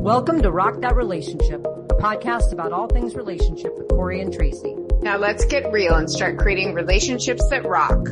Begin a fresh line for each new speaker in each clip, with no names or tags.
Welcome to Rock That Relationship, a podcast about all things relationship with Corey and Tracy.
Now let's get real and start creating relationships that rock.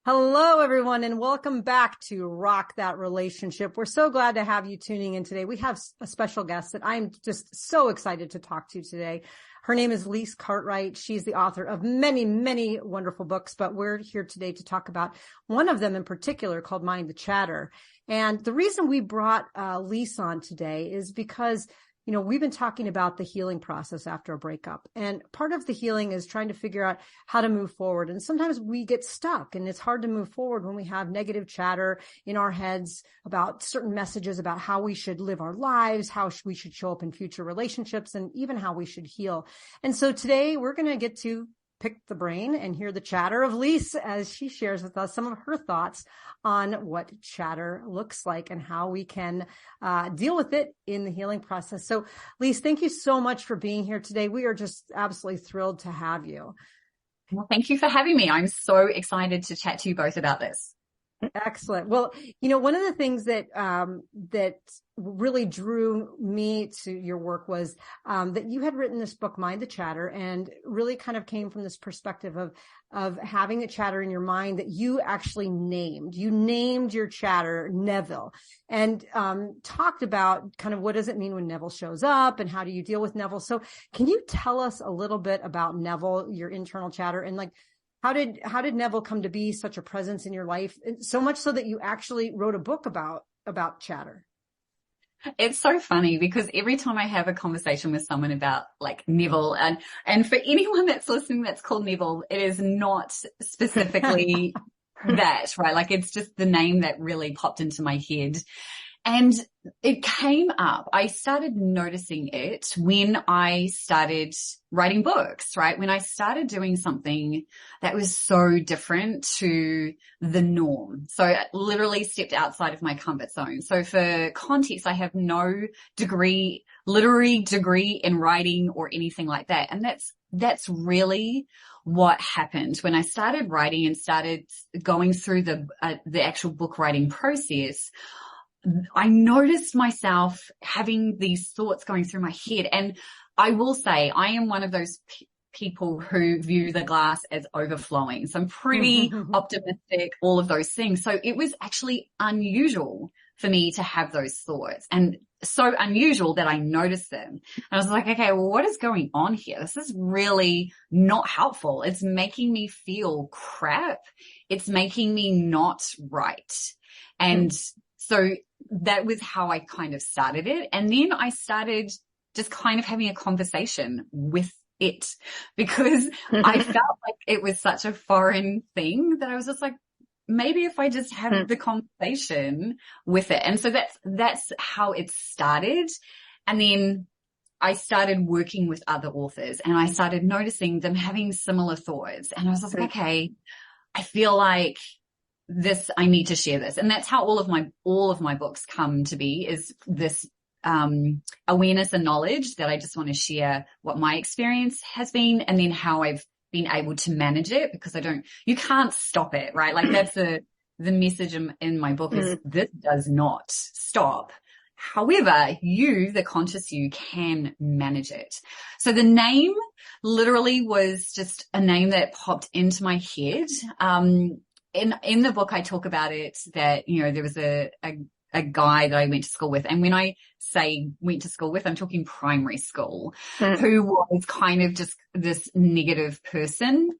Hello, everyone, and welcome back to Rock That Relationship. We're so glad to have you tuning in today. We have a special guest that I'm just so excited to talk to today. Her name is Lise Cartwright. She's the author of many, many wonderful books, but we're here today to talk about one of them in particular called Mind the Chatter. And the reason we brought Lise on today is because we've been talking about the healing process after a breakup. And part of the healing is trying to figure out how to move forward. And sometimes we get stuck and it's hard to move forward when we have negative chatter in our heads about certain messages about how we should live our lives, how we should show up in future relationships, and even how we should heal. And so today we're going to get to pick the brain and hear the chatter of Lise as she shares with us some of her thoughts on what chatter looks like and how we can deal with it in the healing process. So Lise, thank you so much for being here today. We are just absolutely thrilled to have you.
Well, thank you for having me. I'm so excited to chat to you both about this.
Excellent. Well, one of the things that really drew me to your work was that you had written this book, Mind the Chatter, and really kind of came from this perspective of having a chatter in your mind that you actually named. You named your chatter Neville, and talked about kind of what does it mean when Neville shows up and how do you deal with Neville. So can you tell us a little bit about Neville, your internal chatter, and how did Neville come to be such a presence in your life? So much so that you actually wrote a book about chatter.
It's so funny because every time I have a conversation with someone about Neville, and for anyone that's listening that's called Neville, it is not specifically that, right? It's just the name that really popped into my head. And it came up. I started noticing it when I started writing books, right? When I started doing something that was so different to the norm. So I literally stepped outside of my comfort zone. So for context, I have no literary degree in writing or anything like that. And that's really what happened when I started writing and started going through the actual book writing process. I noticed myself having these thoughts going through my head. And I will say I am one of those people who view the glass as overflowing. So I'm pretty optimistic, all of those things. So it was actually unusual for me to have those thoughts, and so unusual that I noticed them. And I was like, okay, well, what is going on here? This is really not helpful. It's making me feel crap. It's making me not right. And so that was how I kind of started it. And then I started just kind of having a conversation with it because I felt like it was such a foreign thing that I was just like, maybe if I just have the conversation with it. And so that's how it started. And then I started working with other authors and I started noticing them having similar thoughts. And I was just like, okay, I feel like I need to share this. And that's how all of my books come to be, is this awareness and knowledge that I just want to share what my experience has been and then how I've been able to manage it, because you can't stop it, right? That's the message in my book is this does not stop. However, the conscious you, can manage it. So the name literally was just a name that popped into my head. In the book, I talk about it that, there was a guy that I went to school with. And when I say went to school with, I'm talking primary school, who was kind of just this negative person.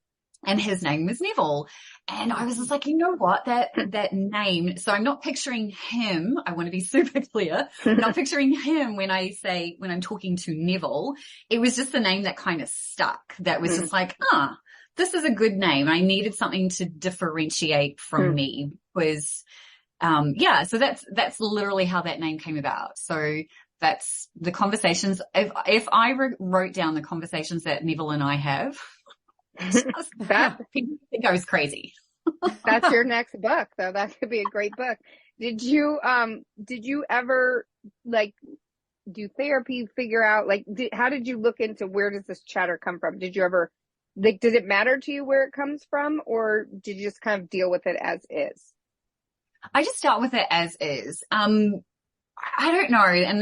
And his name was Neville. And I was just like, you know what, that name. So I'm not picturing him. I want to be super clear. I'm not picturing him when I'm talking to Neville. It was just the name that kind of stuck. That was just like, this is a good name. I needed something to differentiate from me. So that's literally how that name came about. So that's the conversations. If I wrote down the conversations that Neville and I have, people think I was crazy.
That's your next book, though. That could be a great book. Did you ever
do therapy, figure out, like, how did you look into where does this chatter come from? Did you ever, like, did it matter to you where it comes from, or did you just kind of deal with it as is?
I just dealt with it as is. I don't know. And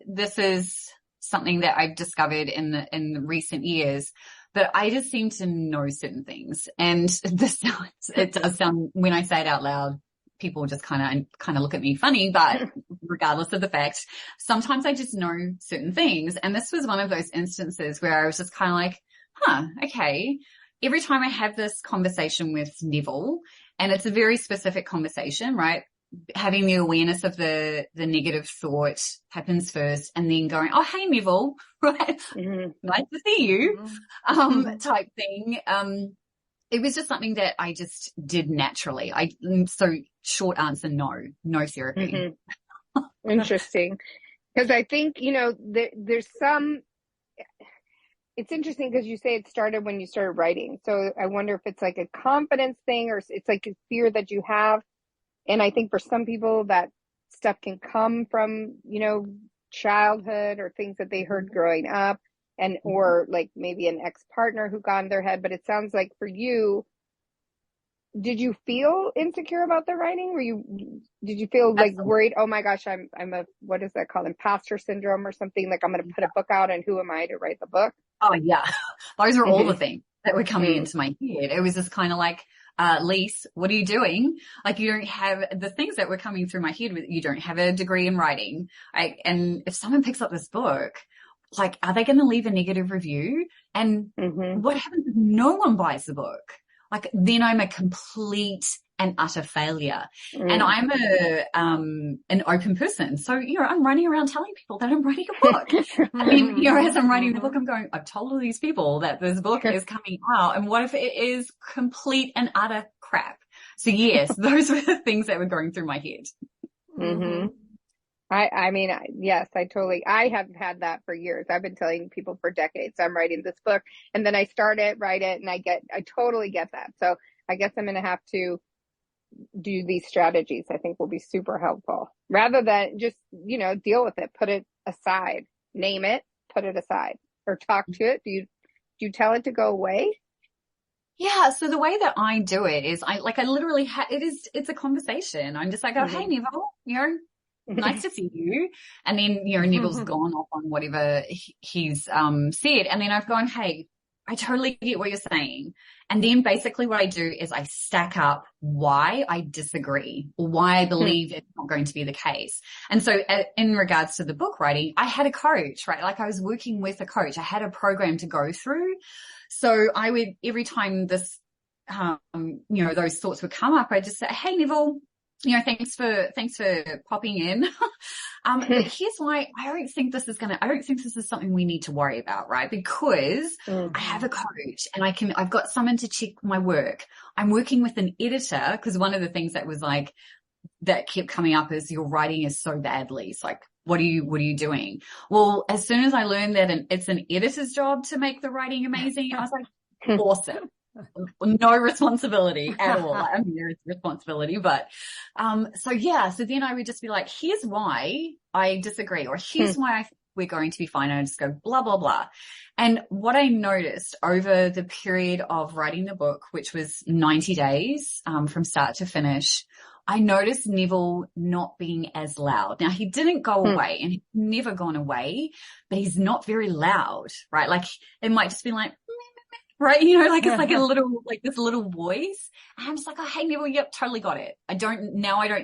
this is something that I've discovered in recent years, but I just seem to know certain things. And it does sound, when I say it out loud, people just kind of look at me funny, but regardless of the fact, sometimes I just know certain things. And this was one of those instances where I was just kind of like, okay. Every time I have this conversation with Neville, and it's a very specific conversation, right? Having the awareness of the negative thought happens first, and then going, oh, hey, Neville, right? Mm-hmm. Nice to see you, type thing. It was just something that I just did naturally. So short answer, no therapy.
Mm-hmm. Interesting. Because I think, there's some, it's interesting because you say it started when you started writing. So I wonder if it's like a confidence thing, or it's like a fear that you have. And I think for some people that stuff can come from, childhood or things that they heard growing up, and, or like maybe an ex-partner who got in their head. But it sounds like for you, did you feel insecure about the writing? Did you feel like worried? Oh my gosh, I'm what is that called? Imposter syndrome or something? Like, I'm going to put a book out, and who am I to write the book?
Oh yeah. Those are all the things that were coming into my head. It was just kind of like, Lise, what are you doing? Like, you don't have the things that were coming through my head. You don't have a degree in writing. And if someone picks up this book, like, are they going to leave a negative review? And what happens if no one buys the book? Like, then I'm a complete and utter failure. And I'm an open person. So, I'm running around telling people that I'm writing a book. I mean, as I'm writing the book, I'm going, I've told all these people that this book is coming out. And what if it is complete and utter crap? So yes, those were the things that were going through my head.
Mm-hmm. I mean, yes, I have had that for years. I've been telling people for decades, I'm writing this book, and then I write it, and I totally get that. So I guess I'm going to have to do these strategies. I think will be super helpful, rather than just, deal with it, put it aside, name it, put it aside, or talk to it. Do you tell it to go away?
Yeah. So the way that I do it is I literally it's a conversation. I'm just like, oh, hey, Neville, nice to see you. And then, Neville's gone off on whatever he's said. And then I've gone, hey, I totally get what you're saying. And then basically what I do is I stack up why I disagree, or why I believe it's not going to be the case. And so in regards to the book writing, I had a coach, right? Like, I was working with a coach. I had a program to go through. So I would, every time this, those thoughts would come up, I'd just say, hey, Neville, thanks for popping in. But here's why I don't think this is something we need to worry about, right? Because I have a coach, and I've got someone to check my work. I'm working with an editor, because one of the things that kept coming up is, your writing is so badly. It's like, what are you doing? Well, as soon as I learned that it's an editor's job to make the writing amazing, I was like, awesome. No responsibility at all. I mean, there is responsibility, but, so then I would just be like, here's why I disagree, or here's why I think we're going to be fine. And I just go blah, blah, blah. And what I noticed over the period of writing the book, which was 90 days, from start to finish, I noticed Neville not being as loud. Now, he didn't go away, and he's never gone away, but he's not very loud, right? Like, it might just be like, right? It's like this little voice. And I'm just like, oh, hey, Neville, yep, totally got it. I don't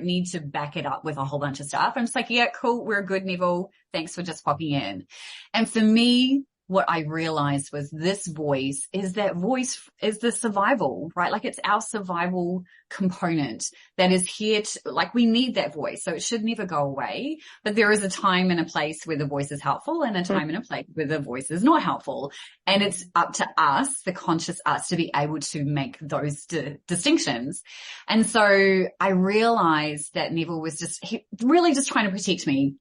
need to back it up with a whole bunch of stuff. I'm just like, yeah, cool. We're good, Neville. Thanks for just popping in. And for me, what I realized was this voice is the survival, right? Like, it's our survival component that is here to, like, we need that voice. So it should never go away. But there is a time and a place where the voice is helpful, and a time and a place where the voice is not helpful. And it's up to us, the conscious us, to be able to make those distinctions. And so I realized that Neville was really just trying to protect me.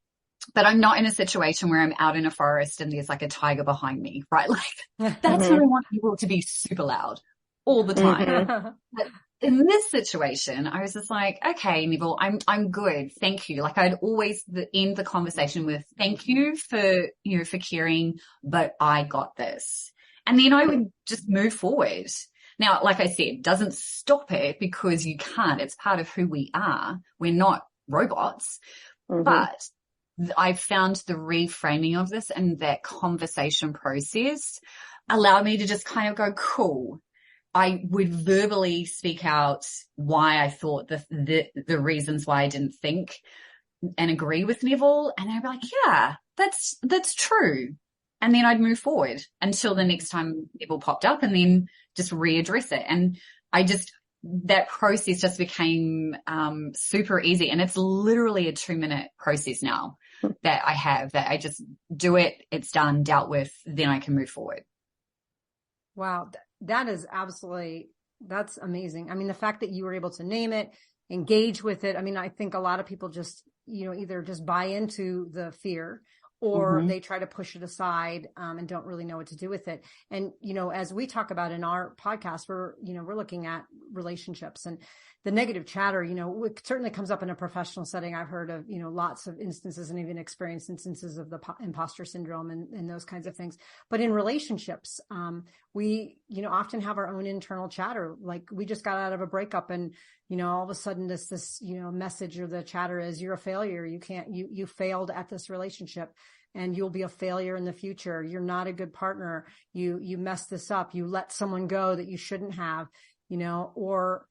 But I'm not in a situation where I'm out in a forest and there's like a tiger behind me, right? Like, that's when I want people to be super loud all the time. But in this situation, I was just like, okay, Neville, I'm good. Thank you. Like I'd always end the conversation with thank you for, for caring, but I got this. And then I would just move forward. Now, like I said, doesn't stop it because you can't. It's part of who we are. We're not robots, but I've found the reframing of this and that conversation process allowed me to just kind of go, cool. I would verbally speak out why I thought the reasons why I didn't think and agree with Neville. And I'd be like, yeah, that's true. And then I'd move forward until the next time Neville popped up and then just readdress it. And that process just became super easy. And it's literally a 2-minute process now that I have, that I just do it. It's done, dealt with, then I can move forward.
Wow. That is that's amazing. I mean, the fact that you were able to name it, engage with it. I mean, I think a lot of people just, either just buy into the fear or they try to push it aside, and don't really know what to do with it. And, as we talk about in our podcast, we're looking at relationships and the negative chatter, it certainly comes up in a professional setting. I've heard of, lots of instances and even experienced instances of the imposter syndrome and those kinds of things. But in relationships, we, often have our own internal chatter. Like we just got out of a breakup and, all of a sudden this, message or the chatter is you're a failure. You failed at this relationship and you'll be a failure in the future. You're not a good partner. You messed this up. You let someone go that you shouldn't have, or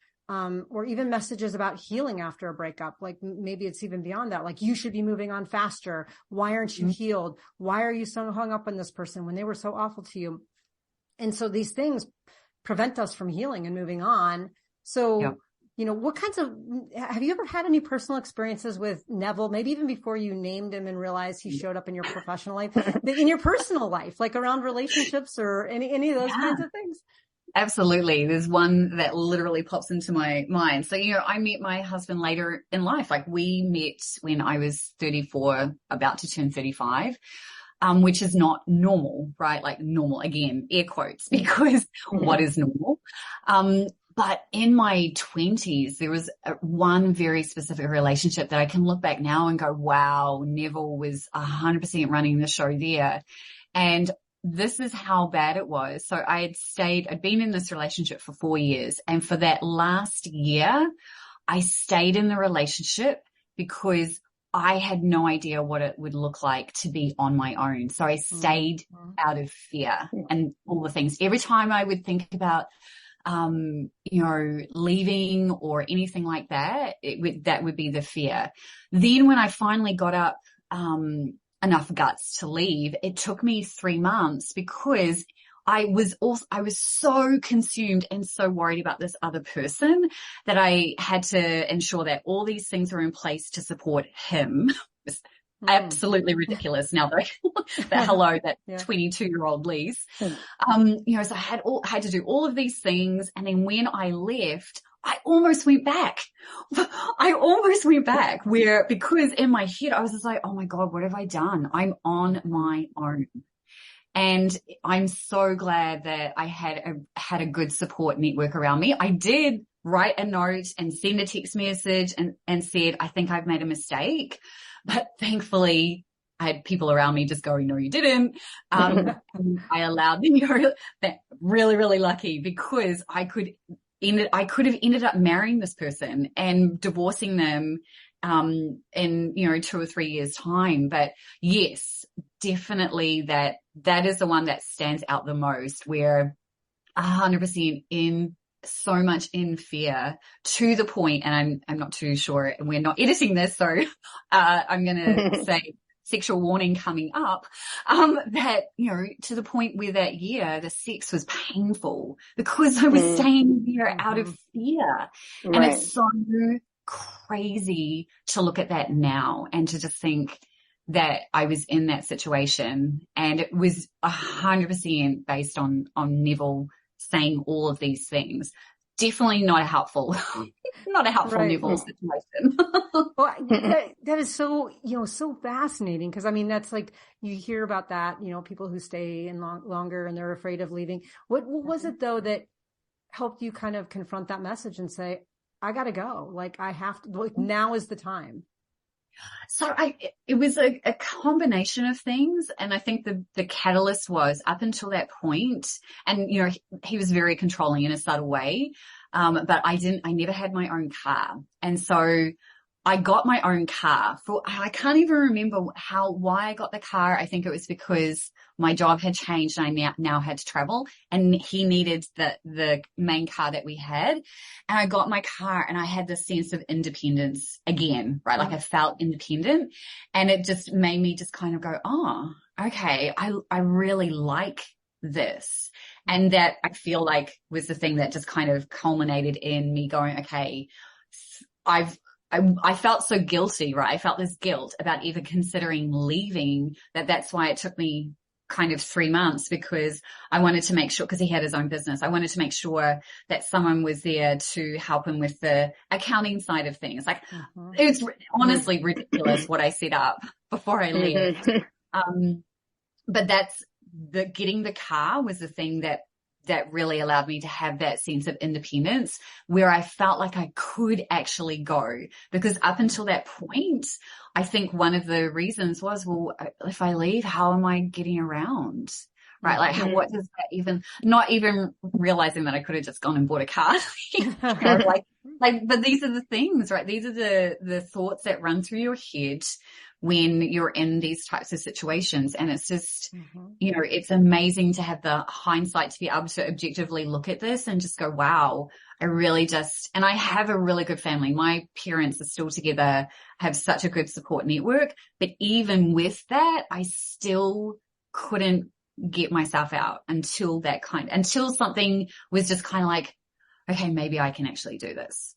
even messages about healing after a breakup. Like maybe it's even beyond that. Like you should be moving on faster. Why aren't you healed? Why are you so hung up on this person when they were so awful to you? And so these things prevent us from healing and moving on. So, have you ever had any personal experiences with Neville, maybe even before you named him and realized he showed up in your professional life, but in your personal life, like around relationships or any of those kinds of things?
Absolutely. There's one that literally pops into my mind. So, I met my husband later in life. Like we met when I was 34, about to turn 35, which is not normal, right? Like normal, again, air quotes, because what is normal? But in my 20s, there was one very specific relationship that I can look back now and go, wow, Neville was 100% running the show there. And this is how bad it was. So I'd been in this relationship for 4 years. And for that last year, I stayed in the relationship because I had no idea what it would look like to be on my own. So I stayed out of fear and all the things. Every time I would think about, leaving or anything like that, that would be the fear. Then when I finally got up, enough guts to leave, it took me 3 months because I was so consumed and so worried about this other person that I had to ensure that all these things were in place to support him. It's absolutely ridiculous now that hello, that 22-year-old Lise. So I had to do all of these things. And then when I left, I almost went back because in my head, I was just like, oh my God, what have I done? I'm on my own. And I'm so glad that I had a good support network around me. I did write a note and send a text message and said, I think I've made a mistake. But thankfully, I had people around me just going, no, you didn't. I allowed them, really, really lucky because I could have ended up marrying this person and divorcing them in 2 or 3 years time. But yes, definitely that is the one that stands out the most, where 100% so much in fear to the point, and I'm not too sure, and we're not editing this, so I'm going to say sexual warning coming up, that, to the point where that year the sex was painful because I was staying there out of fear. Right. And it's so crazy to look at that now and to just think that I was in that situation, and it was 100% based on Neville saying all of these things. Definitely not a helpful Neville situation.
Well, that is so, so fascinating. Cause I mean, that's like, you hear about that, people who stay in longer and they're afraid of leaving. What was it though that helped you kind of confront that message and say, I got to go. Like, I have to, like, now is the time.
So it was a combination of things. And I think the catalyst was up until that point, and, you know, he was very controlling in a subtle way. But I never had my own car. And so I got my own car I can't even remember why I got the car. I think it was because my job had changed and I now had to travel, and he needed the main car that we had. And I got my car and I had this sense of independence again, right? Like I felt independent, and it just made me just kind of go, oh, okay, I really like this. And that, I feel like, was the thing that just kind of culminated in me going, okay, I felt so guilty, right? I felt this guilt about even considering leaving, that's why it took me kind of 3 months, because I wanted to make sure, because he had his own business, I wanted to make sure that someone was there to help him with the accounting side of things. Like, it's honestly ridiculous what I set up before I left. But getting the car was the thing that really allowed me to have that sense of independence, where I felt like I could actually go. Because up until that point, I think one of the reasons was, well, if I leave, how am I getting around? Right? Like, what does that even, not even realizing that I could have just gone and bought a car. But these are the things, right? These are the thoughts that run through your head when you're in these types of situations. And it's just, you know, it's amazing to have the hindsight to be able to objectively look at this and just go, wow, and I have a really good family. My parents are still together, have such a good support network. But even with that, I still couldn't get myself out until something was just kind of like, okay, maybe I can actually do this.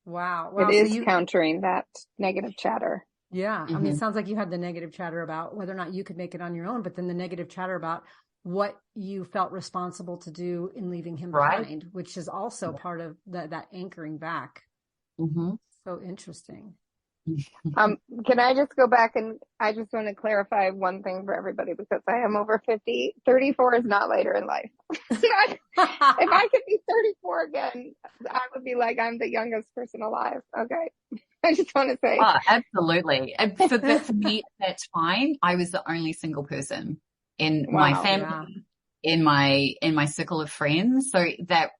Wow.
It is countering that negative chatter.
Yeah. I mean, it sounds like you had the negative chatter about whether or not you could make it on your own, but then the negative chatter about what you felt responsible to do in leaving him behind, which is also part of that anchoring back. So interesting.
Can I just go back, and I just want to clarify one thing for everybody, because I am over 50. 34 is not later in life. If I could be 34 again, I would be like, I'm the youngest person alive. Okay. I just want to say.
Oh, absolutely. And for me at that time, I was the only single person in my family, in my circle of friends. So that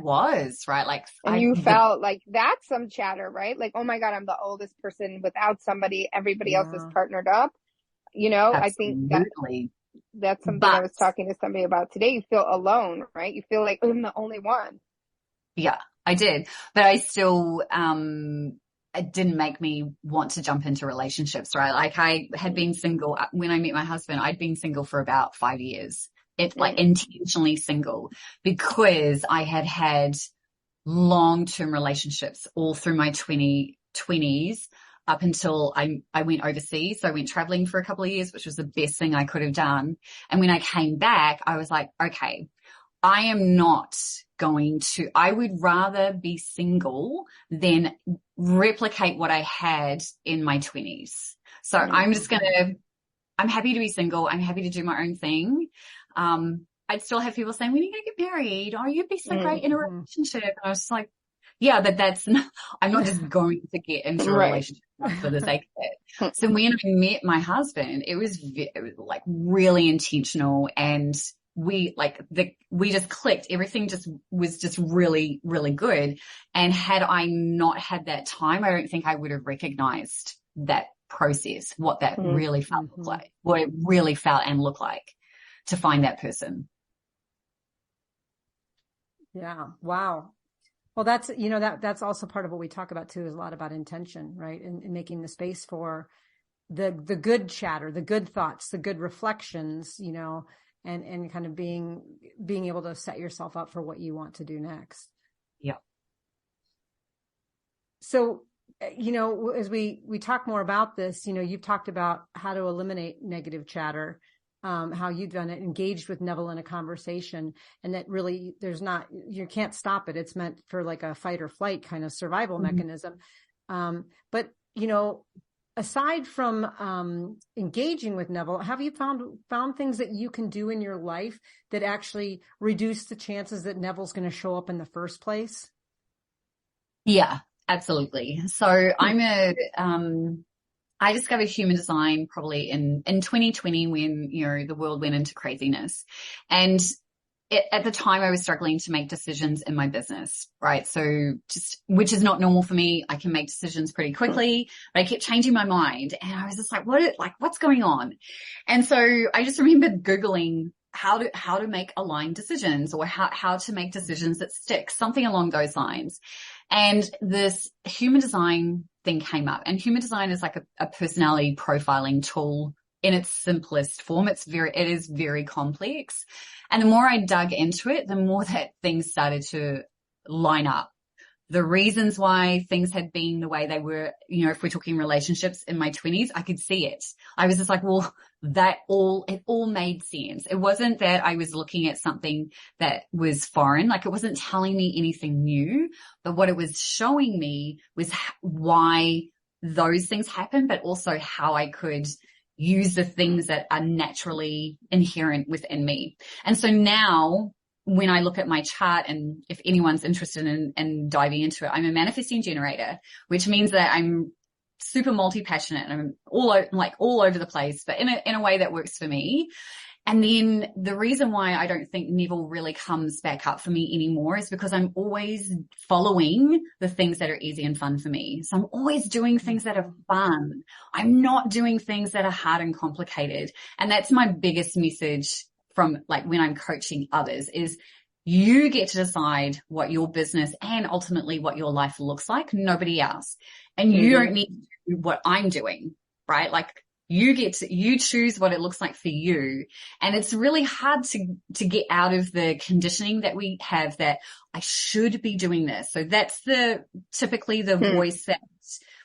was right. Like,
and you felt like that's some chatter, right? Like, oh my God, I'm the oldest person without somebody. Everybody else is partnered up. You know,
absolutely.
I think that's something I was talking to somebody about today. You feel alone, right? You feel like, I'm the only one.
Yeah, I did. But I still, it didn't make me want to jump into relationships, right? Like, I had been single when I met my husband. I'd been single for about 5 years. It's like intentionally single, because I had long-term relationships all through my 20s up until I went overseas. So I went traveling for a couple of years, which was the best thing I could have done. And when I came back, I was like, okay, I would rather be single than replicate what I had in my 20s. So I'm happy to be single. I'm happy to do my own thing. I'd still have people saying, when are you going to get married? Oh, you'd be so great in a relationship. And I was just like, yeah, but I'm not just going to get into a relationship for the sake of it. So when I met my husband, it was like really intentional, and we just clicked. Everything was just really, really good. And had I not had that time, I don't think I would have recognized that process, what that really felt like, what it really felt and looked like to find that person.
Yeah. Wow. Well, that's also part of what we talk about too, is a lot about intention, right? And making the space for the good chatter, the good thoughts, the good reflections, you know, and kind of being able to set yourself up for what you want to do next.
Yeah.
So, you know, as we talk more about this, you know, you've talked about how to eliminate negative chatter, how you've done it, engaged with Neville in a conversation, and that really you can't stop it. It's meant for like a fight or flight kind of survival mechanism. But, you know, aside from engaging with Neville, have you found things that you can do in your life that actually reduce the chances that Neville's going to show up in the first place?
Yeah, absolutely. So I discovered human design probably in 2020 when, the world went into craziness. And at the time I was struggling to make decisions in my business, right? So which is not normal for me. I can make decisions pretty quickly, but I kept changing my mind and I was just like, what's going on? And so I just remembered Googling how to make aligned decisions, or how to make decisions that stick, something along those lines. And this human design thing came up, and human design is like a personality profiling tool in its simplest form. It is very complex. And the more I dug into it, the more that things started to line up. The reasons why things had been the way they were, if we're talking relationships in my 20s, I could see it. I was just like, well, it all made sense. It wasn't that I was looking at something that was foreign. Like, it wasn't telling me anything new, but what it was showing me was why those things happen, but also how I could use the things that are naturally inherent within me. And so now, when I look at my chart, and if anyone's interested in diving into it, I'm a manifesting generator, which means that I'm super multi-passionate and I'm all over the place, but in a way that works for me. And then the reason why I don't think Neville really comes back up for me anymore is because I'm always following the things that are easy and fun for me. So I'm always doing things that are fun. I'm not doing things that are hard and complicated. And that's my biggest message from when I'm coaching others is you get to decide what your business and ultimately what your life looks like, nobody else. And you don't need to do what I'm doing, right? You choose what it looks like for you. And it's really hard to get out of the conditioning that we have that I should be doing this. So that's typically the voice that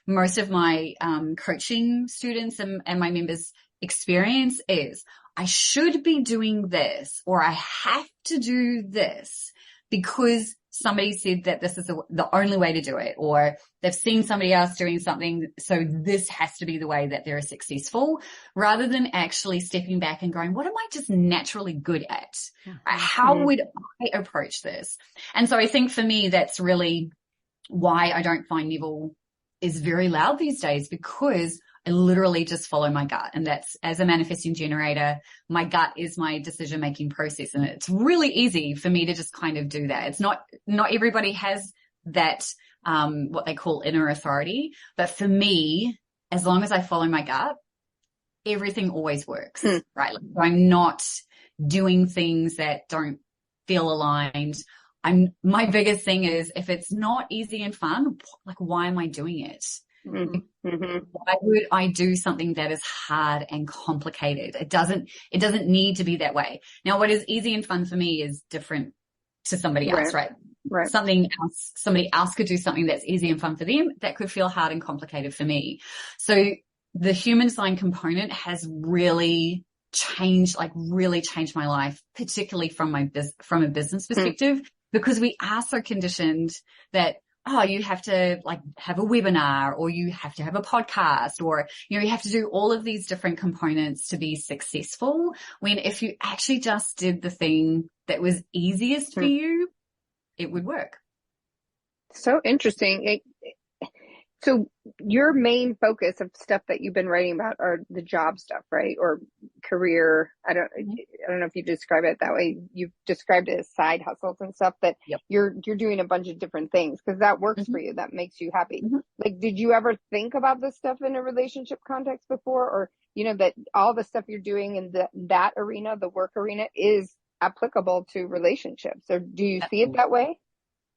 most of my coaching students and my members experience is, I should be doing this, or I have to do this because somebody said that this is the only way to do it, or they've seen somebody else doing something, so this has to be the way that they're successful, rather than actually stepping back and going, what am I just naturally good at? How would I approach this? And so I think for me, that's really why I don't find Neville is very loud these days, because I literally just follow my gut. And that's, as a manifesting generator, my gut is my decision-making process. And it's really easy for me to just kind of do that. It's not everybody has that, what they call inner authority. But for me, as long as I follow my gut, everything always works, right? I'm not doing things that don't feel aligned. My biggest thing is, if it's not easy and fun, why am I doing it? Why would I do something that is hard and complicated? It doesn't need to be that way. Now, what is easy and fun for me is different to somebody else, right? Somebody else could do something that's easy and fun for them that could feel hard and complicated for me. So the human design component has really changed my life, particularly from a business perspective, because we are so conditioned that, you have to have a webinar, or you have to have a podcast, or, you have to do all of these different components to be successful. When if you actually just did the thing that was easiest for you, it would work.
So interesting. So your main focus of stuff that you've been writing about are the job stuff, right? Or career. I don't know if you describe it that way. You've described it as side hustles and stuff, that you're doing a bunch of different things because that works for you. That makes you happy. Did you ever think about this stuff in a relationship context before? Or, that all the stuff you're doing in that arena, the work arena, is applicable to relationships? Or do you see it that way?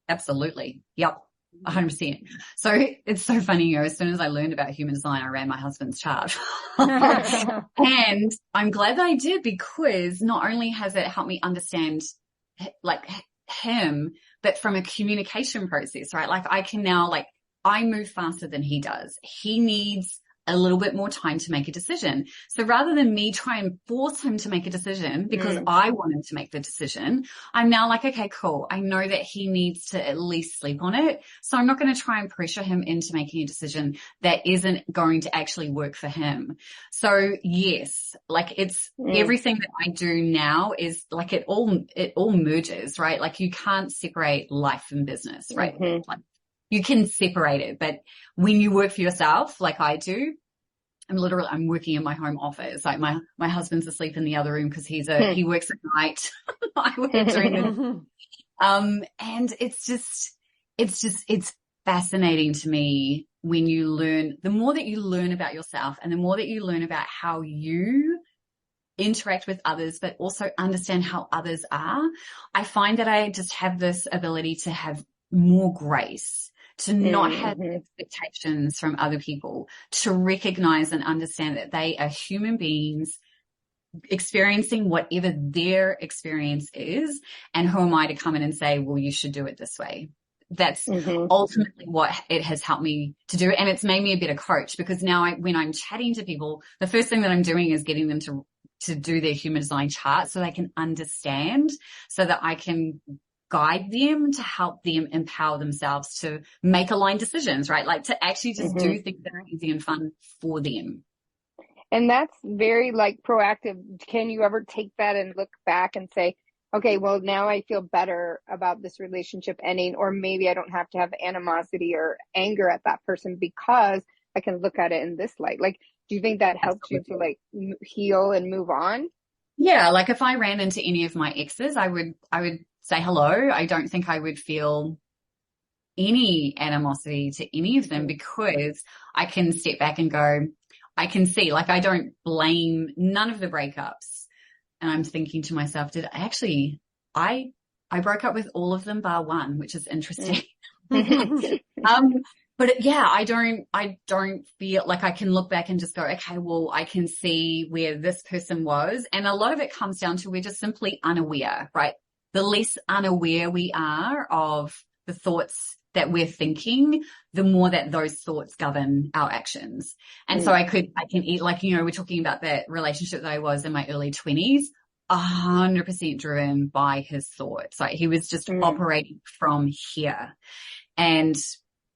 Absolutely. Yep. 100%. So it's so funny, as soon as I learned about human design, I ran my husband's chart. And I'm glad that I did, because not only has it helped me understand him, but from a communication process, right? I can now, I move faster than he does. He needs a little bit more time to make a decision. So rather than me try and force him to make a decision because I want him to make the decision, I'm now like, okay, cool. I know that he needs to at least sleep on it. So I'm not going to try and pressure him into making a decision that isn't going to actually work for him. So yes, like it's everything that I do now is like it all merges, right? Like you can't separate life and business, right? Like you can separate it, but when you work for yourself, like I do, I'm working in my home office. Like my husband's asleep in the other room because he works at night. I work during the, and it's fascinating to me when you learn, the more that you learn about yourself and the more that you learn about how you interact with others, but also understand how others are. I find that I just have this ability to have more grace, to not have expectations from other people, to recognize and understand that they are human beings experiencing whatever their experience is. And who am I to come in and say, well, you should do it this way? That's ultimately what it has helped me to do. And it's made me a better coach because now when I'm chatting to people, the first thing that I'm doing is getting them to do their human design chart so they can understand, so that I can guide them to help them empower themselves to make aligned decisions, right? Like to actually just do things that are easy and fun for them.
And that's very like proactive. Can you ever take that and look back and say, okay, well, now I feel better about this relationship ending, or maybe I don't have to have animosity or anger at that person because I can look at it in this light. Like, do you think that helps you to like heal and move on?
Yeah. Like if I ran into any of my exes, I would say hello. I don't think I would feel any animosity to any of them because I can step back and go, I can see, like, I don't blame none of the breakups. And I'm thinking to myself, I broke up with all of them bar one, which is interesting. But yeah, I don't feel like I can look back and just go, okay, well, I can see where this person was. And a lot of it comes down to we're just simply unaware, right? The less unaware we are of the thoughts that we're thinking, the more that those thoughts govern our actions. And so I can eat, like, you know, we're talking about that relationship that I was in my early 20s, 100% driven by his thoughts. Like he was just operating from here. And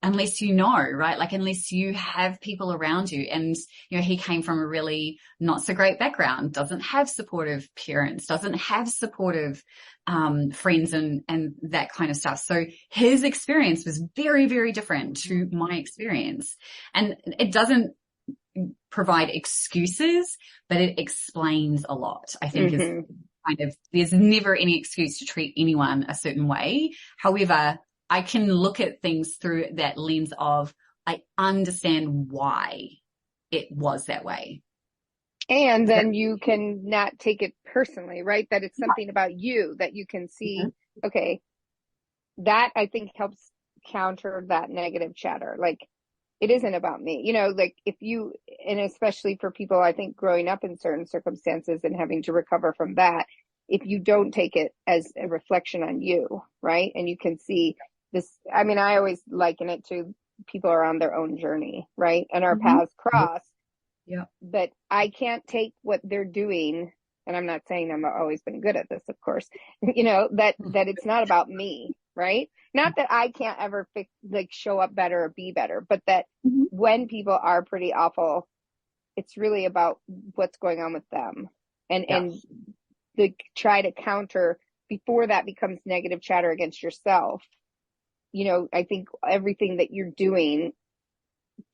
unless you know, right? Like unless you have people around you, and, you know, he came from a really not so great background, doesn't have supportive parents, doesn't have supportive friends and that kind of stuff. So his experience was very, very different to my experience. And it doesn't provide excuses, but it explains a lot, I think is kind of, there's never any excuse to treat anyone a certain way. However, I can look at things through that lens of, I understand why it was that way.
And then you can not take it personally, right? That it's something about you that you can see, okay, that I think helps counter that negative chatter. Like, it isn't about me, you know, like if you, and especially for people, I think growing up in certain circumstances and having to recover from that, if you don't take it as a reflection on you, right? And you can see this, I mean, I always liken it to people are on their own journey, right? And our paths cross.
Yeah.
But I can't take what they're doing. And I'm not saying I've always been good at this, of course, you know, that it's not about me, right? Not that I can't ever show up better or be better, but that when people are pretty awful, it's really about what's going on with them, and try to counter before that becomes negative chatter against yourself. You know, I think everything that you're doing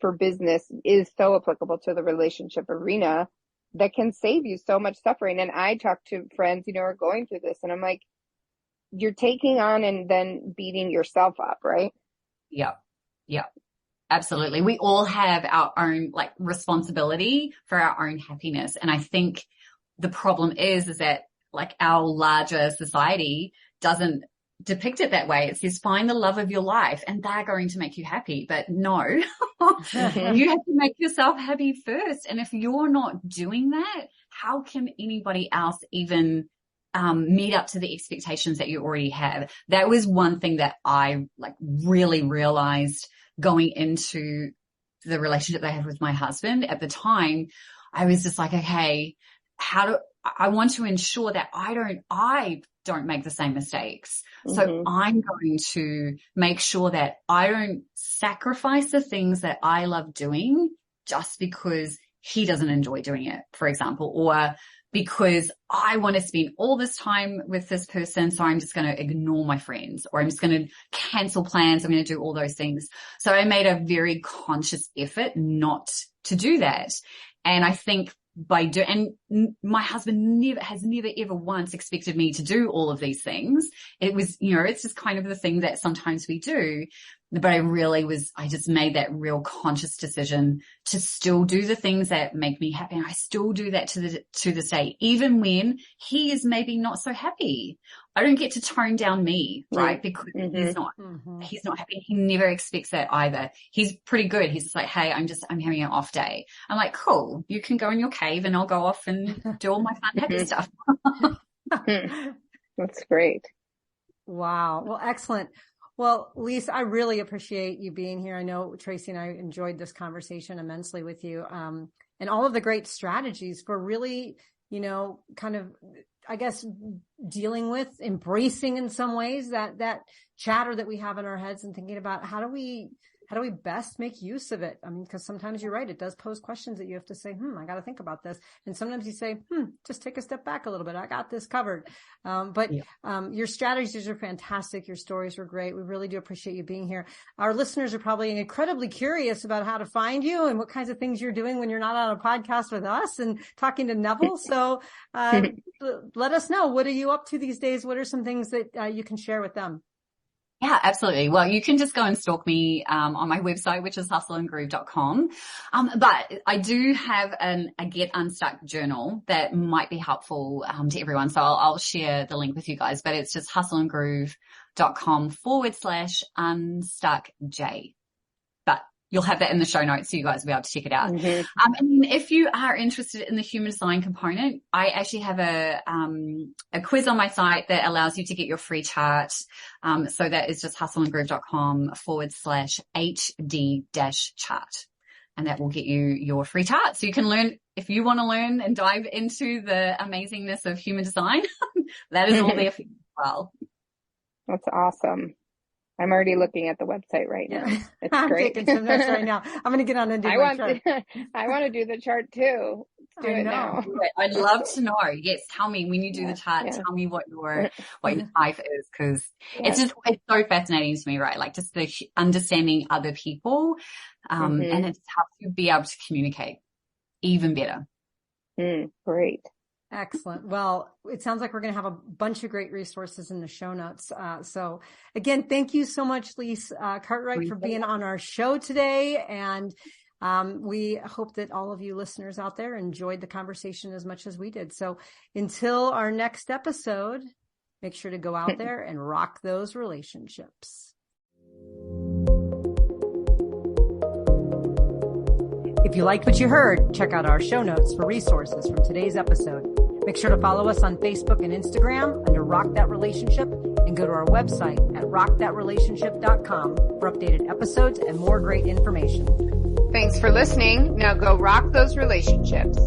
for business is so applicable to the relationship arena that can save you so much suffering. And I talk to friends, you know, who are going through this, and I'm like, you're taking on and then beating yourself up, right?
Yeah. Yeah. Absolutely. We all have our own like responsibility for our own happiness. And I think the problem is that like our larger society doesn't depict it that way. It says, find the love of your life and they're going to make you happy. But no, you have to make yourself happy first. And if you're not doing that, how can anybody else even meet up to the expectations that you already have? That was one thing that I like really realized going into the relationship that I have with my husband. At the time, I was just like, okay, I want to ensure that I don't make the same mistakes. So I'm going to make sure that I don't sacrifice the things that I love doing just because he doesn't enjoy doing it, for example, or because I want to spend all this time with this person. So I'm just going to ignore my friends, or I'm just going to cancel plans. I'm going to do all those things. So I made a very conscious effort not to do that. And I think and my husband has never ever once expected me to do all of these things. It was, it's just kind of the thing that sometimes we do. But I just made that real conscious decision to still do the things that make me happy. And I still do that to this day, even when he is maybe not so happy. I don't get to tone down me, right? Because he's not happy. He never expects that either. He's pretty good. He's just like, hey, I'm having an off day. I'm like, cool, you can go in your cave and I'll go off and do all my fun, happy stuff.
That's great.
Wow. Well, excellent. Well, Lise, I really appreciate you being here. I know Tracy and I enjoyed this conversation immensely with you, and all of the great strategies for really, kind of, I guess, dealing with, embracing in some ways that chatter that we have in our heads, and thinking about how do we best make use of it? I mean, because sometimes you're right. It does pose questions that you have to say, I got to think about this. And sometimes you say, just take a step back a little bit. I got this covered. But your strategies are fantastic. Your stories were great. We really do appreciate you being here. Our listeners are probably incredibly curious about how to find you and what kinds of things you're doing when you're not on a podcast with us and talking to Neville. So, let us know. What are you up to these days? What are some things that you can share with them?
Yeah, absolutely. Well, you can just go and stalk me on my website, which is hustleandgroove.com. But I do have a Get Unstuck journal that might be helpful to everyone. So I'll share the link with you guys, but it's just hustleandgroove.com/unstuckj. But you'll have that in the show notes, so you guys will be able to check it out. And if you are interested in the human design component, I actually have a quiz on my site that allows you to get your free chart. So that is just hustleandgroove.com/HD-chart. And that will get you your free chart. So you can learn, if you want to learn and dive into the amazingness of human design, that is all there for you as well.
That's awesome. I'm already looking at the website right now. It's
I'm
great.
taking some notes right now. I'm going to get on and do my chart.
I want to do the chart too. Let's do it now.
I'd love to know. Yes, tell me when you do the chart. Tell me what your life is, because it's so fascinating to me, right? Like just the understanding other people, and it helps you be able to communicate even better.
Great.
Excellent. Well, it sounds like we're going to have a bunch of great resources in the show notes. So again, thank you so much, Lise Cartwright, for being on our show today. And we hope that all of you listeners out there enjoyed the conversation as much as we did. So until our next episode, make sure to go out there and rock those relationships. If you liked what you heard, check out our show notes for resources from today's episode. Make sure to follow us on Facebook and Instagram under Rock That Relationship, and go to our website at rockthatrelationship.com for updated episodes and more great information.
Thanks for listening. Now go rock those relationships.